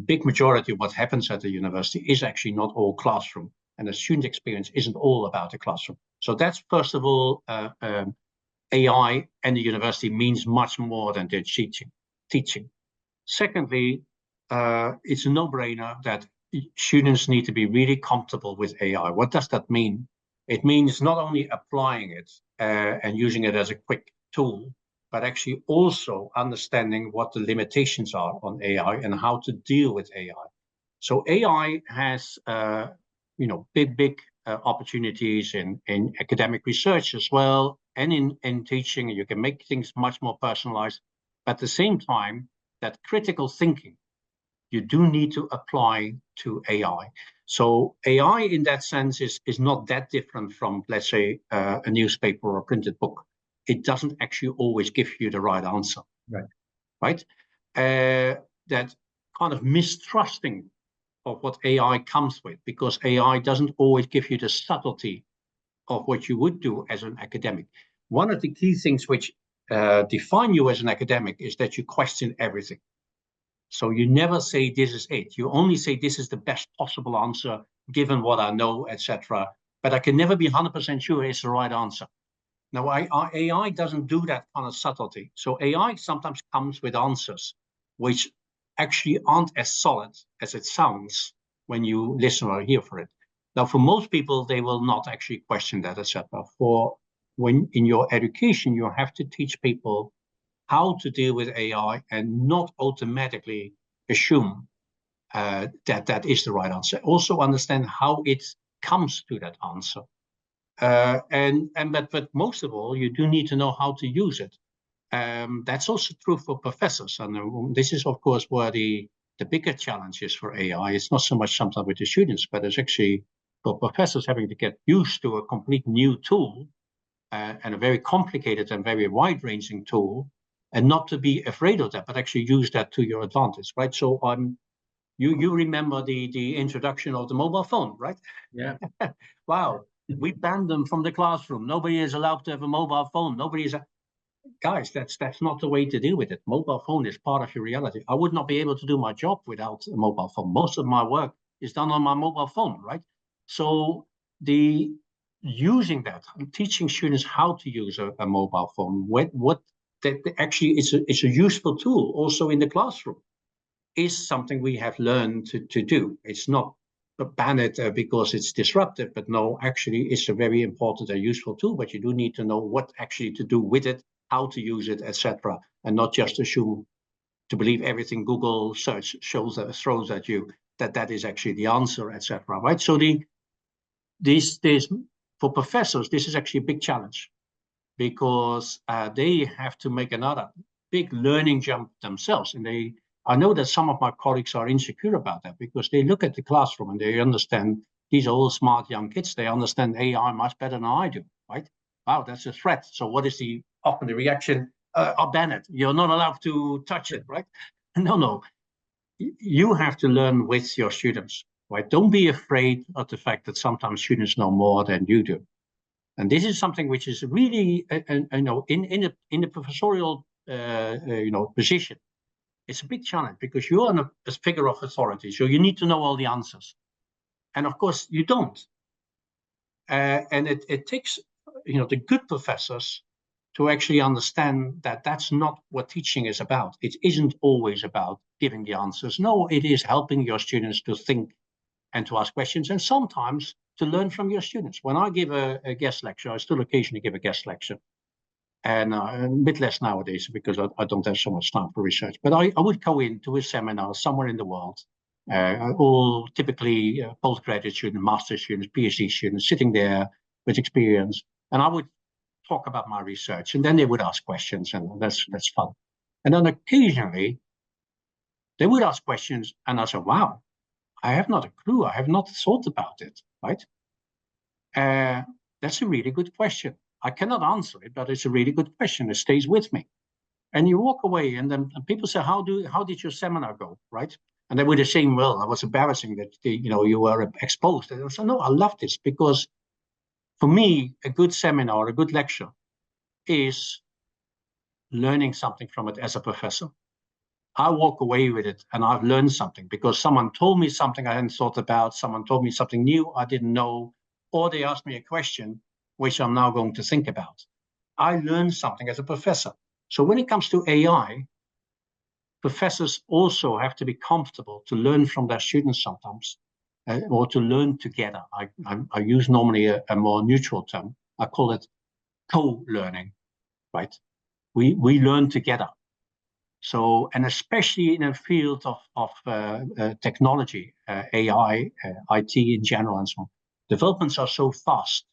Speaker 3: big majority of what happens at the university is actually not all classroom, and the student experience isn't all about the classroom. So that's, first of all, AI and the university means much more than their teaching. Secondly, it's a no-brainer that students need to be really comfortable with AI. What does that mean? It means not only applying it and using it as a quick tool, but actually also understanding what the limitations are on AI and how to deal with AI. So AI has, you know, big opportunities in academic research as well, and in teaching. You can make things much more personalized. But at the same time, that critical thinking you do need to apply to AI. So AI in that sense is not that different from, let's say, a newspaper or a printed book. It doesn't actually always give you the right answer. Right? That kind of mistrusting of what AI comes with, because AI doesn't always give you the subtlety of what you would do as an academic. One of the key things which define you as an academic is that you question everything. So you never say this is it. You only say this is the best possible answer given what I know, etc. But I can never be 100% sure it's the right answer. Now, AI doesn't do that kind of subtlety. So AI sometimes comes with answers which actually aren't as solid as it sounds when you listen or hear for it. Now, for most people, they will not actually question that, etc. For when in your education, you have to teach people how to deal with AI and not automatically assume that is the right answer. Also understand how it comes to that answer. But most of all, you do need to know how to use it. That's also true for professors. And this is, of course, where the bigger challenge is for AI. It's not so much sometimes with the students, but it's actually for professors having to get used to a complete new tool and a very complicated and very wide-ranging tool, and not to be afraid of that, but actually use that to your advantage, right? So you remember the introduction of the mobile phone, right?
Speaker 2: Yeah.
Speaker 3: Wow. We banned them from the classroom. Nobody is allowed to have a mobile phone. Guys, that's not the way to deal with it. Mobile phone is part of your reality. I would not be able to do my job without a mobile phone. Most of my work is done on my mobile phone, right? So using that, teaching students how to use a mobile phone, actually it's a useful tool also in the classroom, is something we have learned to do. It's not ban it because it's disruptive, but no, actually it's a very important and useful tool, but you do need to know what actually to do with it, how to use it, etc., and not just assume to believe everything Google search throws at you, that is actually the answer, etc., right? So for professors, this is actually a big challenge, because they have to make another big learning jump themselves. And I know that some of my colleagues are insecure about that, because they look at the classroom and they understand these are all smart young kids. They understand AI much better than I do, right? Wow, that's a threat. So what is often the reaction? I'll ban it. You're not allowed to touch it, right? No. You have to learn with your students, right? Don't be afraid of the fact that sometimes students know more than you do. And this is something which is really, in the professorial, position. It's a big challenge because you're a figure of authority, so you need to know all the answers. And of course, you don't. And it takes, the good professors to actually understand that that's not what teaching is about. It isn't always about giving the answers. No, it is helping your students to think and to ask questions, and sometimes to learn from your students. When I give a guest lecture, I still occasionally give a guest lecture, and a bit less nowadays because I don't have so much time for research. But I would go into a seminar somewhere in the world, all typically postgraduate students, master's students, PhD students, sitting there with experience, and I would talk about my research, and then they would ask questions, and that's fun. And then occasionally they would ask questions, and I said, wow, I have not a clue. I have not thought about it, right? That's a really good question. I cannot answer it, but it's a really good question. It stays with me. And you walk away, and then people say, how did your seminar go, right? And they would say, well, it was embarrassing that you were exposed. And I said, no, I love this because for me, a good seminar, a good lecture is learning something from it as a professor. I walk away with it and I've learned something because someone told me something I hadn't thought about, someone told me something new I didn't know, or they asked me a question which I'm now going to think about. I learned something as a professor. So when it comes to AI, professors also have to be comfortable to learn from their students sometimes, or to learn together. I use normally a more neutral term. I call it co-learning, right? We learn together. So, and especially in a field of technology, AI, IT in general, and so on, developments are so fast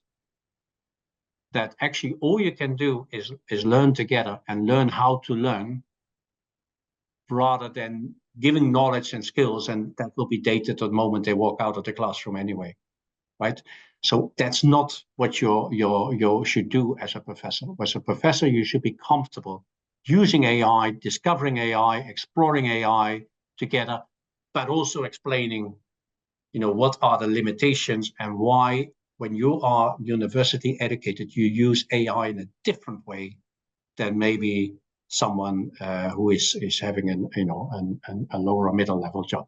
Speaker 3: that actually all you can do is learn together and learn how to learn, rather than giving knowledge and skills, and that will be dated the moment they walk out of the classroom anyway, right? So that's not what you should do as a professor. As a professor, you should be comfortable using AI, discovering AI, exploring AI together, but also explaining, what are the limitations and why, when you are university educated, you use AI in a different way than maybe someone who is having a lower or middle level job.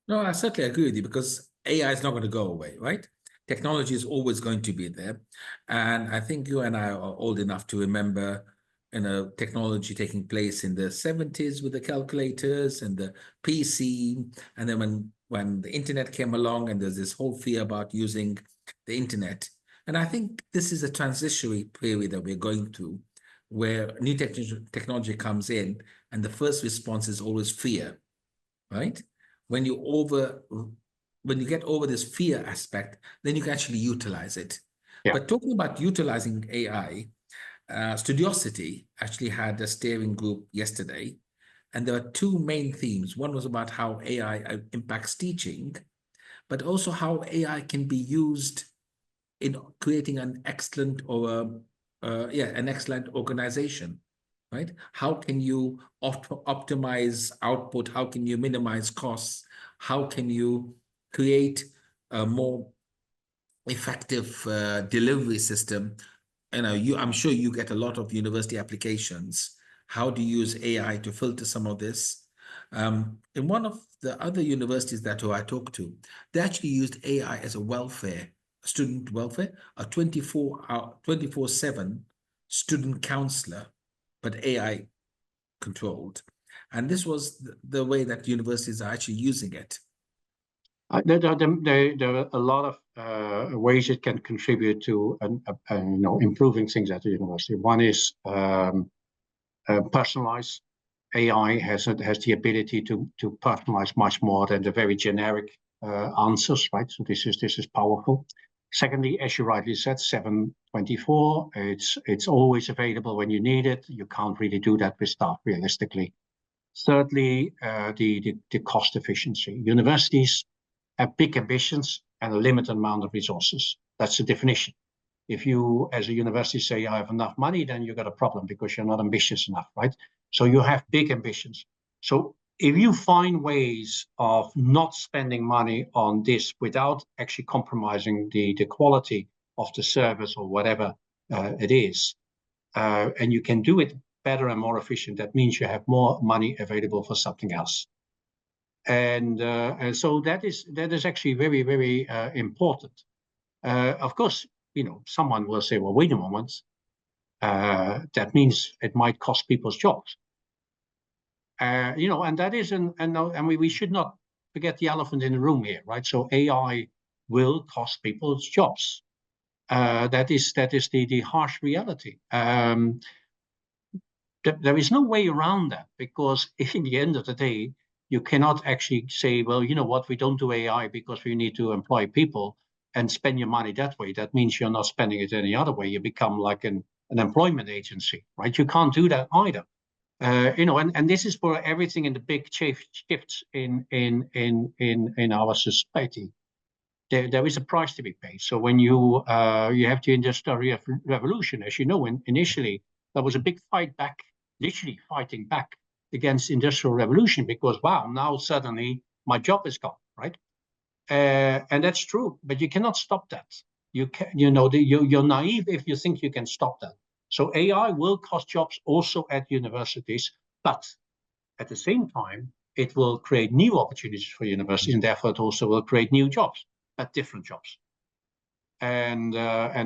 Speaker 2: No, I certainly agree with you because AI is not going to go away, right? Technology is always going to be there. And I think you and I are old enough to remember, technology taking place in the 70s with the calculators and the PC. And then when the internet came along and there's this whole fear about using the internet. And I think this is a transitionary period that we're going through, where new technology comes in and the first response is always fear, right? When you get over this fear aspect, then you can actually utilize it.
Speaker 3: Yeah.
Speaker 2: But talking about utilizing AI, Studiosity actually had a steering group yesterday, and there were two main themes. One was about how AI impacts teaching, but also how AI can be used in creating an excellent an excellent organization, right? How can you optimize output? How can you minimize costs? How can you create a more effective delivery system? I'm sure you get a lot of university applications. How do you use AI to filter some of this? In one of the other universities that I talked to, they actually used AI as a student welfare, a 24/7 student counselor, but AI controlled. And this was the way that universities are actually using it.
Speaker 3: There are a lot of ways it can contribute to improving things at the university. One is personalize. AI has the ability to personalize much more than the very generic answers, right? So this is powerful. Secondly, as you rightly said, 7/24. It's always available when you need it. You can't really do that with staff realistically. Thirdly, the cost efficiency. Universities have big ambitions, and a limited amount of resources. That's the definition. If you, as a university, say I have enough money, then you got a problem because you're not ambitious enough, right? So you have big ambitions. So if you find ways of not spending money on this without actually compromising the quality of the service or whatever it is, and you can do it better and more efficient, that means you have more money available for something else. And so that is actually very, very important. Of course, someone will say, well, wait a moment, that means it might cost people's jobs. And that is, and we should not forget the elephant in the room here, right? So AI will cost people's jobs. That is the harsh reality. There is no way around that, because in the end of the day, you cannot actually say, well, you know what, we don't do AI because we need to employ people and spend your money that way. That means you're not spending it any other way. You become like an employment agency, right? You can't do that either. And this is for everything in the big shifts in our society. There is a price to be paid. So when you have the Industrial Revolution, as you know, initially there was a big fight back, literally fighting back against Industrial Revolution, because wow, now suddenly my job is gone, right? And that's true, but you cannot stop that. You're naive if you think you can stop that. So AI will cost jobs also at universities, but at the same time, it will create new opportunities for universities, and therefore it also will create new jobs, but different jobs. And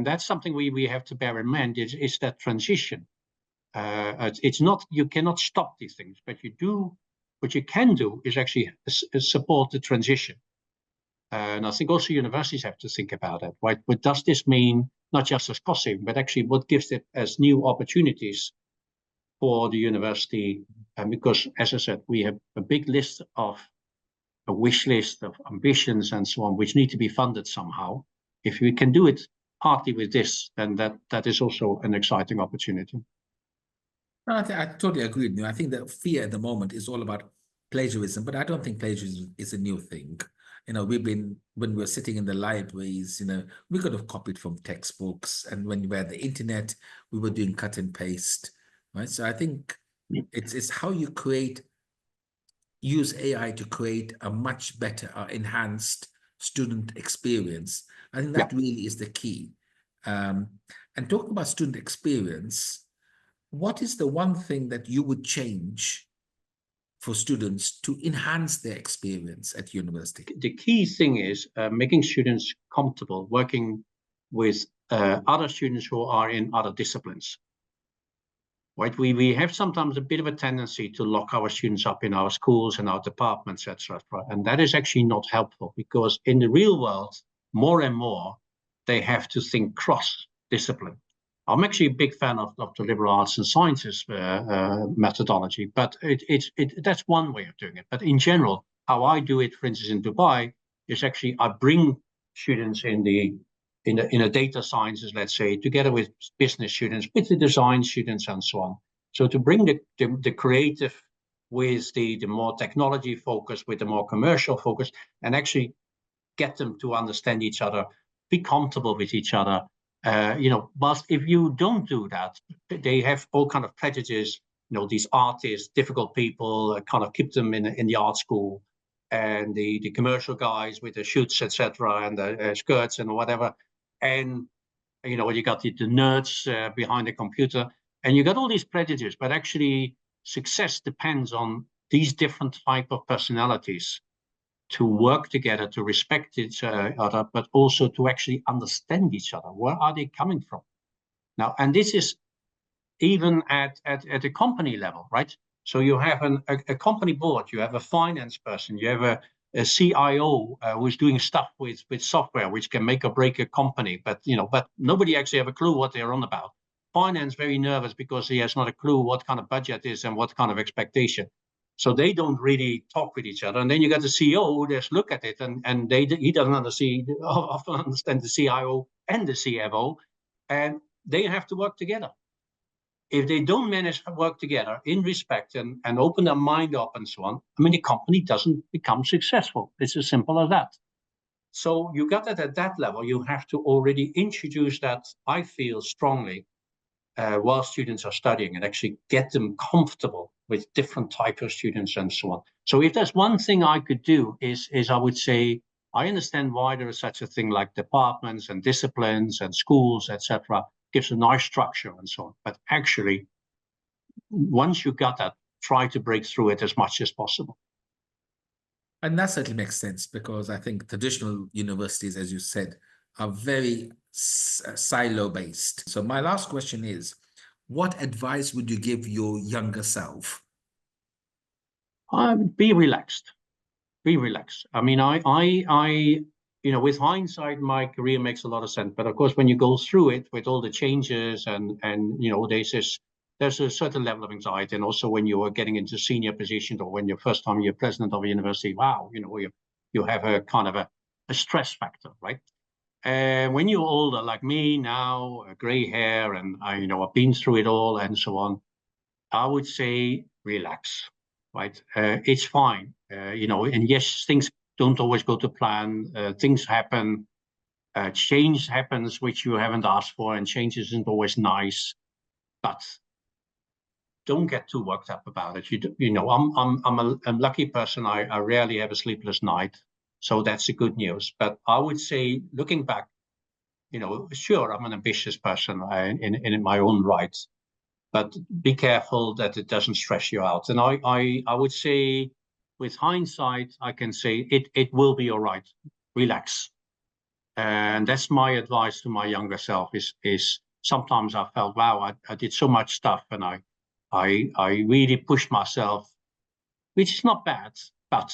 Speaker 3: that's something we have to bear in mind, is that transition. It's not, you cannot stop these things, but what you can do is actually support the transition. And I think also universities have to think about it, right? What does this mean, not just as cost saving, but actually what gives it as new opportunities for the university? And because, as I said, we have a big list of a wish list of ambitions and so on, which need to be funded somehow. If we can do it partly with this, then that is also an exciting opportunity.
Speaker 2: No, I totally agree with you. I think that fear at the moment is all about plagiarism, but I don't think plagiarism is a new thing. When we were sitting in the libraries, we could have copied from textbooks, and when we were at the internet, we were doing cut and paste, right? So I think it's how you use AI to create a much better, enhanced student experience. I think that really is the key. And talking about student experience, what is the one thing that you would change for students to enhance their experience at university?
Speaker 3: The key thing is making students comfortable working with other students who are in other disciplines. Right? We have sometimes a bit of a tendency to lock our students up in our schools and our departments, etc. And that is actually not helpful, because in the real world, more and more, they have to think cross-discipline. I'm actually a big fan of the liberal arts and sciences methodology, but that's one way of doing it. But in general, how I do it, for instance, in Dubai, is actually I bring students in the data sciences, let's say, together with business students, with the design students, and so on. So to bring the creative with the more technology focus, with the more commercial focus, and actually get them to understand each other, be comfortable with each other. But if you don't do that, they have all kind of prejudices. These artists, difficult people, kind of keep them in the art school, and the commercial guys with the shoots, etc., and the skirts and whatever. And you got the nerds behind the computer, and you got all these prejudices. But actually, success depends on these different type of personalities to work together, to respect each other, but also to actually understand each other. Where are they coming from? Now, and this is even at a company level, right? So you have a company board, you have a finance person, you have a CIO who's doing stuff with software, which can make or break a company, but nobody actually have a clue what they're on about. Finance very nervous because he has not a clue what kind of budget is and what kind of expectation. So they don't really talk with each other. And then you got the CEO who just look at it, and he doesn't often understand the CIO and the CFO, and they have to work together. If they don't manage to work together in respect and open their mind up and so on, the company doesn't become successful. It's as simple as that. So you got that at that level, you have to already introduce that, I feel strongly, while students are studying, and actually get them comfortable with different types of students and so on. So if there's one thing I could do is I would say, I understand why there is such a thing like departments and disciplines and schools, etc. Gives a nice structure and so on. But actually, once you got that, try to break through it as much as possible.
Speaker 2: And that certainly makes sense, because I think traditional universities, as you said, are very silo-based. So my last question is, what advice would you give your younger self?
Speaker 3: Be relaxed. Be relaxed. I mean, with hindsight, my career makes a lot of sense. But of course, when you go through it with all the changes and there's a certain level of anxiety. And also when you are getting into senior positions, or when you're first time you're president of a university, wow, you have a kind of a stress factor, right? And when you're older, like me now, gray hair, and I've been through it all and so on, I would say relax, right? It's fine, and yes, things don't always go to plan. Things happen, change happens, which you haven't asked for, and change isn't always nice, but don't get too worked up about it. I'm a lucky person. I rarely have a sleepless night, so that's the good news. But I would say, looking back, sure, I'm an ambitious person in my own right, but be careful that it doesn't stress you out. And I would say, with hindsight, I can say it will be all right. Relax. And that's my advice to my younger self is sometimes I felt, wow, I did so much stuff, and I really pushed myself, which is not bad, but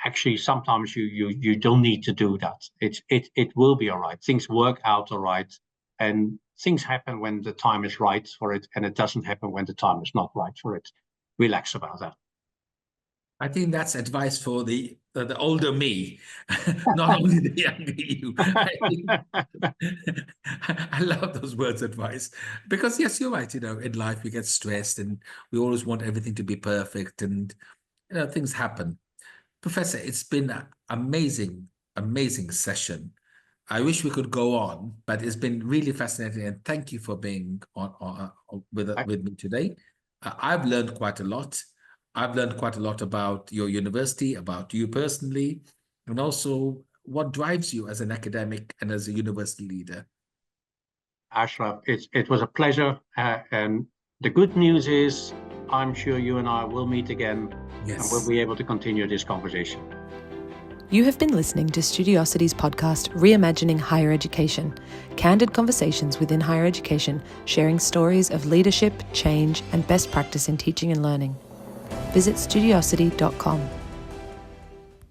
Speaker 3: actually sometimes you don't need to do that. It will be all right. Things work out all right, and things happen when the time is right for it, and it doesn't happen when the time is not right for it. Relax about that.
Speaker 2: I think that's advice for the older me, not only the younger you. I love those words, advice, because yes, you're right. In life we get stressed, and we always want everything to be perfect, and things happen. Professor, it's been an amazing session. I wish we could go on, but it's been really fascinating, and thank you for being on with me today. I've learned quite a lot. I've learned quite a lot about your university, about you personally, and also what drives you as an academic and as a university leader.
Speaker 3: Ashraf, it was a pleasure. And the good news is, I'm sure you and I will meet again,
Speaker 2: Yes.
Speaker 3: And we'll be able to continue this conversation.
Speaker 1: You have been listening to Studiosity's podcast, Reimagining Higher Education, candid conversations within higher education, sharing stories of leadership, change, and best practice in teaching and learning. Visit studiosity.com.